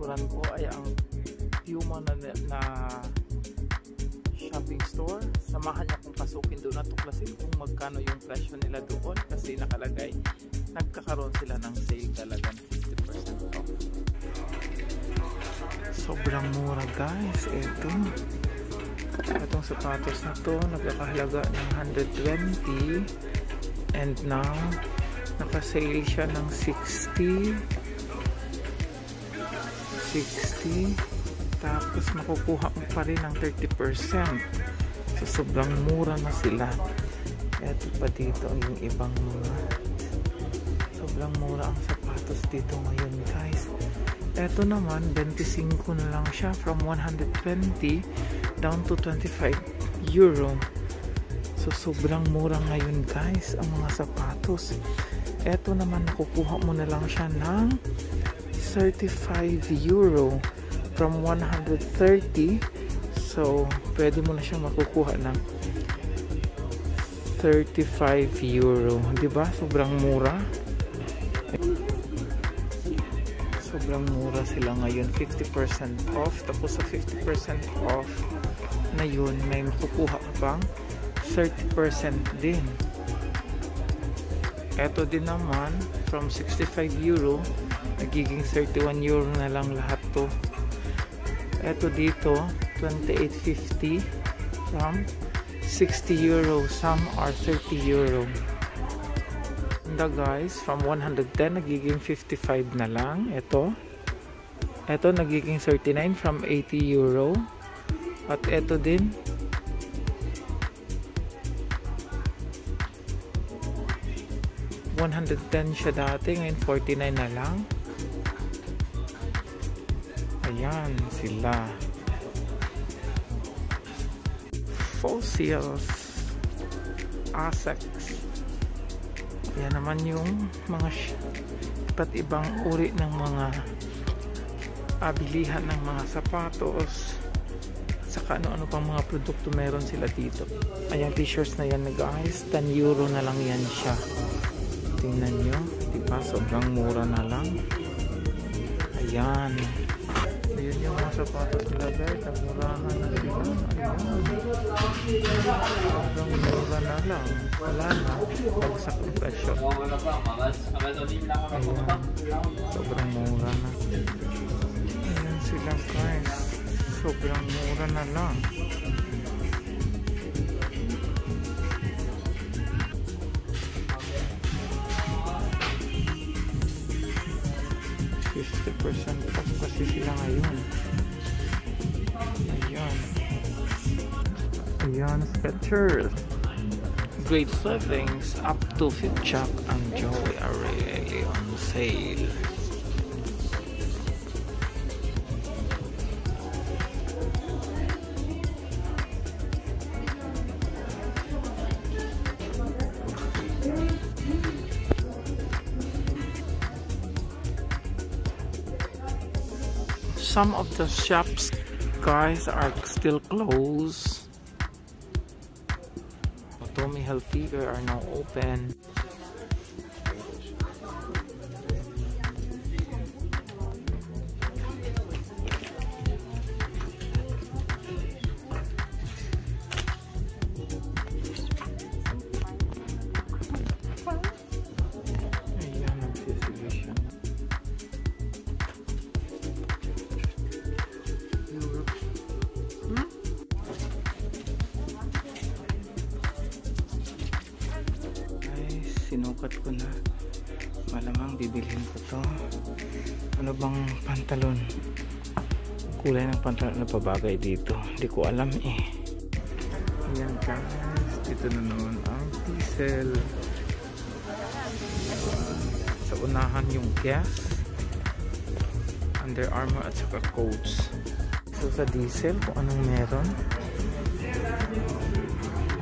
likuran ko ay ang Puma na shopping store. Samahan niyo kung pasukin doon at tuklasin kung magkano yung presyo nila doon kasi nakalagay nagkakaroon sila ng sale talagang 50% off. Sobrang mura guys. Itong sapatos na to nagkakahalaga ng 120 and now naka-sale siya ng 60 tapos makukuha mo pa rin ng 30%. So sobrang mura na sila. Eto pa dito yung ibang mga sobrang mura ang sapatos dito ngayon guys. Eto naman 25 na lang siya, from 120 down to 25 euro. So sobrang mura ngayon guys ang mga sapatos. Eto naman nakukuha mo na lang siya ng 35 euro from 130. So pwede mo na siyang makukuha ng 35 euro. Diba? Sobrang mura. Sobrang mura sila ngayon. 50% off. Tapos sa 50% off na yun, may makukuha ka pang 30% din. Eto din naman, from 65 euro, nagiging 31 euro na lang lahat to. Eto dito, 28.50 from 60 euro. Some are 30 euro. And guys, from 110 nagiging 55 na lang. Eto nagiging 39 from 80 euro. At eto din, $110 siya dati, ngayon 49 na lang. Ayan sila. Fossils, Asics. Yan naman yung mga iba't ibang uri ng mga bilihan ng mga sapatos. Saka ano-ano pang mga produkto meron sila dito. Ayan, t-shirts na yan guys, 10 euro na lang yan siya. Tingnan nyo, diba? Sobrang mura na lang. Ayan. Ayan yung mga sapatos nila guys. Nagmurahan na sila. Ayan. Sobrang mura na lang. Wala na. Pagsak ang presyo. Ayan. Sobrang mura na. Ayan sila guys. Sobrang mura na lang. 50% off kasi sila ngayon. Ayan, Skechers. Great savings up to Fitchak and Joey are really on sale. Some of the shops guys are still closed. Tommy Hilfiger are now open. Sinukat ko na, malamang bibilhin ko to. Ano bang pantalon, kulay ng pantalon na pabagay dito, hindi ko alam eh. Ayan guys, dito na naman ang diesel. Sa unahan yung Guess, Under Armour at saka Coats. So sa diesel kung anong meron,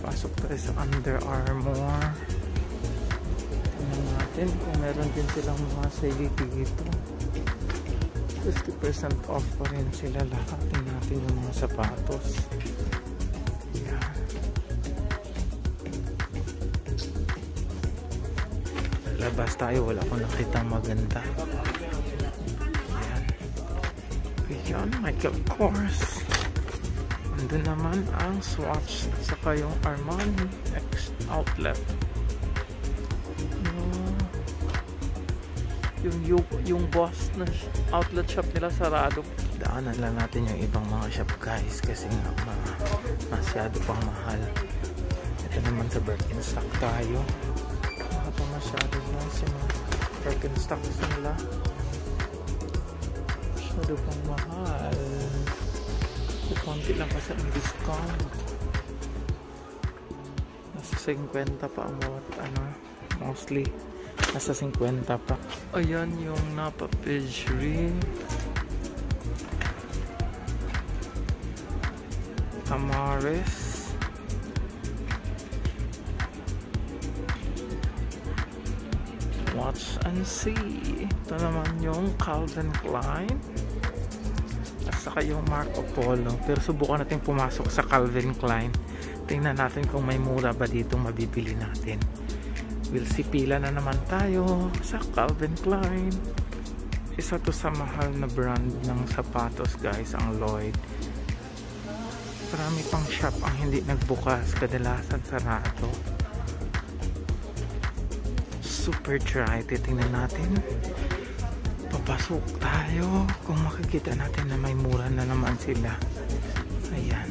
pasok tayo sa Under Armour. Kung meron din silang mga sale dito, 50% off pa rin sila lahat. Tingnan natin yung mga sapatos. Yan. Labas tayo, wala akong nakitang maganda. Yan. Yan, Michael Kors. Andun naman ang Swatch saka yung Armani X outlet. Yung boss na outlet shop nila sarado. Daanan lang natin yung ibang mga shop guys kasi nga masyado pang mahal. Ito naman sa Birkenstock tayo. Baka pa masyado guys yung mga Birkenstock nila. Masyado pang mahal. Konti lang kasi ang discount. Nasa 50 pa ang mostly. Nasa 50 pa. Ayan yung Napa Pagery. Amares. Watch and see. Ito naman yung Calvin Klein. At saka yung Marco Polo. Pero subukan natin pumasok sa Calvin Klein. Tingnan natin kung may mura ba dito mabibili natin. We'll see, pila na naman tayo sa Calvin Klein. Isa to sa mahal na brand ng sapatos guys, ang Lloyd. Marami pang shop ang hindi nagbukas, kadalasan sarado. Super dry. Titingnan natin. Papasok tayo kung makikita natin na may mura na naman sila. Ayan.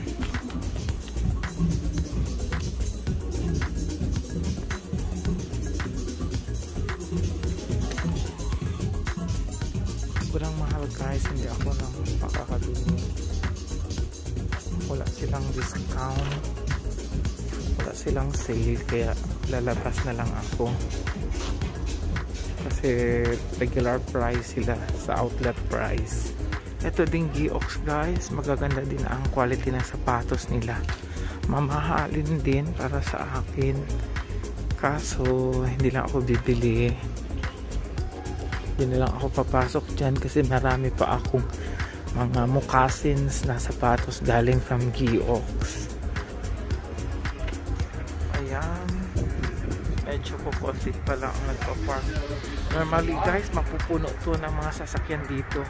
Sobrang mahal guys, hindi ako nang makakabili. Wala silang discount, wala silang sale, kaya lalabas na lang ako kasi regular price sila sa outlet price. Ito ding Geox guys, magaganda din ang quality ng sapatos nila. Mamahalin din para sa akin, kaso hindi lang ako bibili. Hindi na lang ako papasok dyan kasi marami pa akong mga moccasins na sapatos galing from Geox. Ayan, medyo kukunti pa lang ang nagpa-park. Normally guys, mapupuno to ng mga sasakyan dito.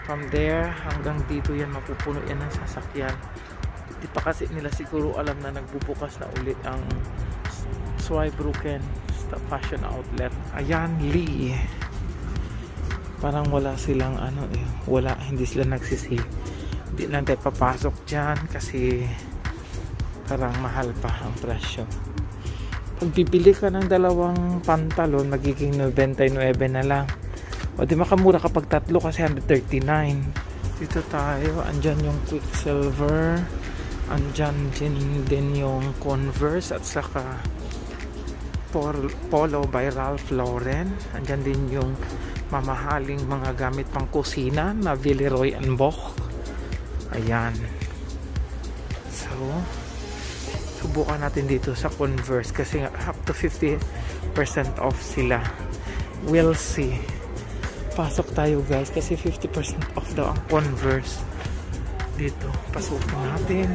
From there hanggang dito yan, mapupuno yan ng sasakyan. Di pa kasi nila siguro alam na nagbubukas na ulit ang Zweibrücken fashion outlet. Ayan, Lee. Parang wala silang hindi sila nagsisi. Hindi lang tayo papasok dyan kasi parang mahal pa ang presyo. Pag bibili ka ng dalawang pantalon, magiging 99 na lang. O di makamura kapag tatlo kasi 139. Dito tayo, andyan yung Quicksilver, andyan din yung Converse at saka Polo by Ralph Lauren. Andyan din yung mamahaling mga gamit pang kusina na Villeroy & Boch. Ayan. So, subukan natin dito sa Converse kasi up to 50% off sila. We'll see. Pasok tayo guys kasi 50% off daw ang Converse dito. Pasukin natin.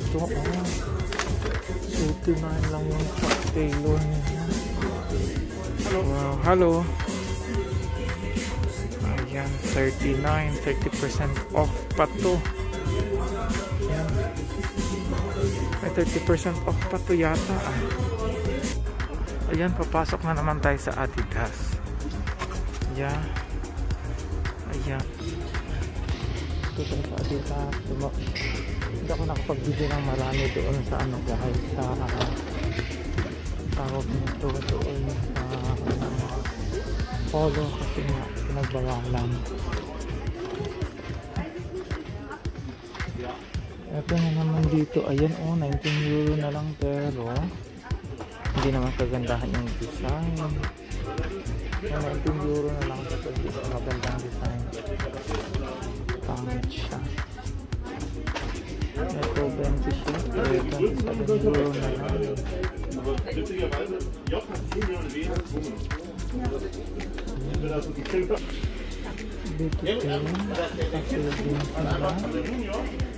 Ito, 89 lang yung Chuck Taylor niya. Wow, hello. Ayan, 39, 30% off pa to. Ayan. May 30% off pa to yata. Ayan, papasok na naman tayo sa Adidas. Ayan. Ayan. Ito tayo sa Adidas. Hindi ako nakapagbili ng marami doon sa guys, sa tawag nito doon sa Polo kasi nga pinagbawalan. Ito na naman dito, ayan 19 euro na lang pero hindi naman kagandahan yung design. 19 euro na lang pero hindi magandang design. Pangit siya. Ito 27 euro na lang. Dito din. Kasi din sila.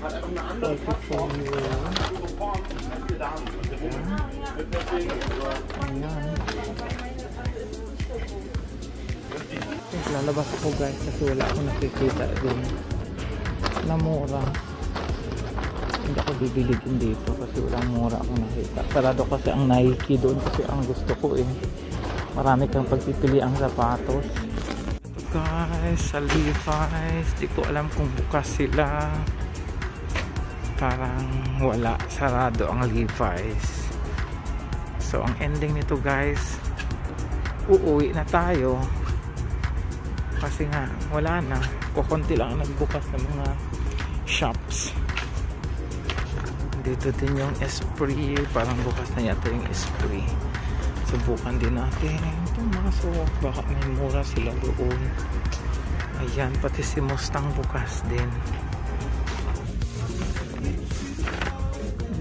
44 euro. Ayan. Lalabas ako guys kasi wala akong nakikita din na mura. Hindi ako bibili din dito kasi walang mura akong nakita. Sarado kasi ang Nike doon kasi ang gusto ko eh. Marami kang pagpipili ang sapatos. Guys, sa Levi's, di ko alam kung bukas sila. Parang wala, sarado ang Levi's. So ang ending nito guys, uuwi na tayo. Kasi nga, wala na. Kukunti lang nagbukas ng mga shops. Dito din yung Esprit. Parang bukas na yata yung Esprit. Subukan din natin. Pumasok. Baka may mura sila doon. Ayan, pati si Mustang bukas din.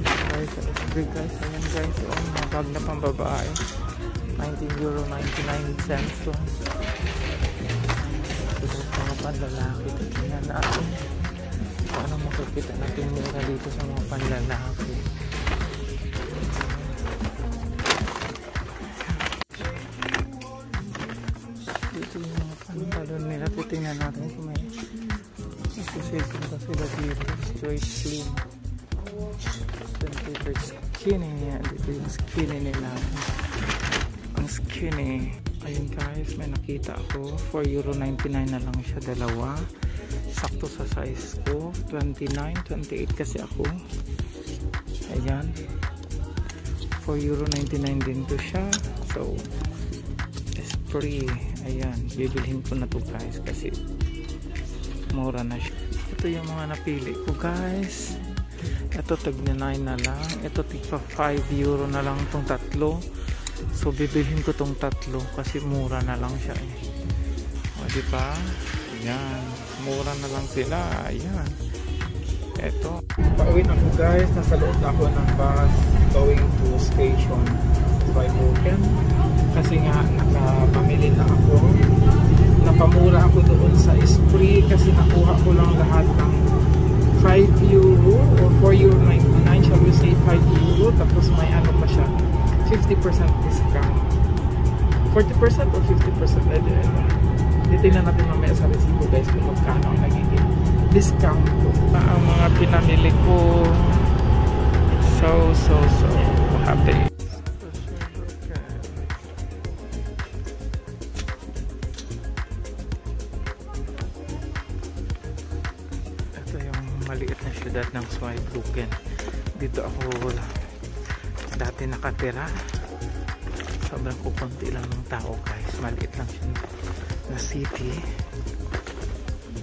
Guys, Esprit guys. Ayan guys. Oh, mga bag na pang babae. €19.99 lang. Mga panlalaki, tingnan natin paano makikita natin mura dito sa mga panlalaki. Dito yung mga pantalon nila, titingnan natin kung may association ba sila dito. Straight slim, centimeter skinny. Dito yung skinny nila, ang skinny. Ayun guys, may nakita ako. €4.99 na lang siya, dalawa. Sakto sa size ko. 29, 28 kasi ako. Ayan. €4.99 din to siya. So, Esprit. Ayan. Bibilhin ko na to guys kasi mura na siya. Ito yung mga napili ko guys. Ito tag na 9 na lang. Ito tigpa €5 na lang itong tatlo. So bibilhin ko tong tatlo kasi mura na lang siya eh. O diba? Ayan. Mura na lang sila. Ayan. Eto. Pauwi na ako guys. Nasa loob na ako ng bus going to station by Hoken. Kasi nga nakapamili na ako. Napamura ako doon sa Esprit kasi nakuha ko lang lahat ng €5 or €4.99. Shall we say €5. Tapos may ano pa siya, 50% discount. 40% or 50%? Titingnan natin mamaya sa resibo guys kung magkano ang nagiging discount ko. Ang mga pinamili ko, so happy. Ito yung maliit na syudad ng Zweibrücken. Dito ako dati nakatira. Sobrang kukunti lang ng tao guys. Maliit lang siya na city.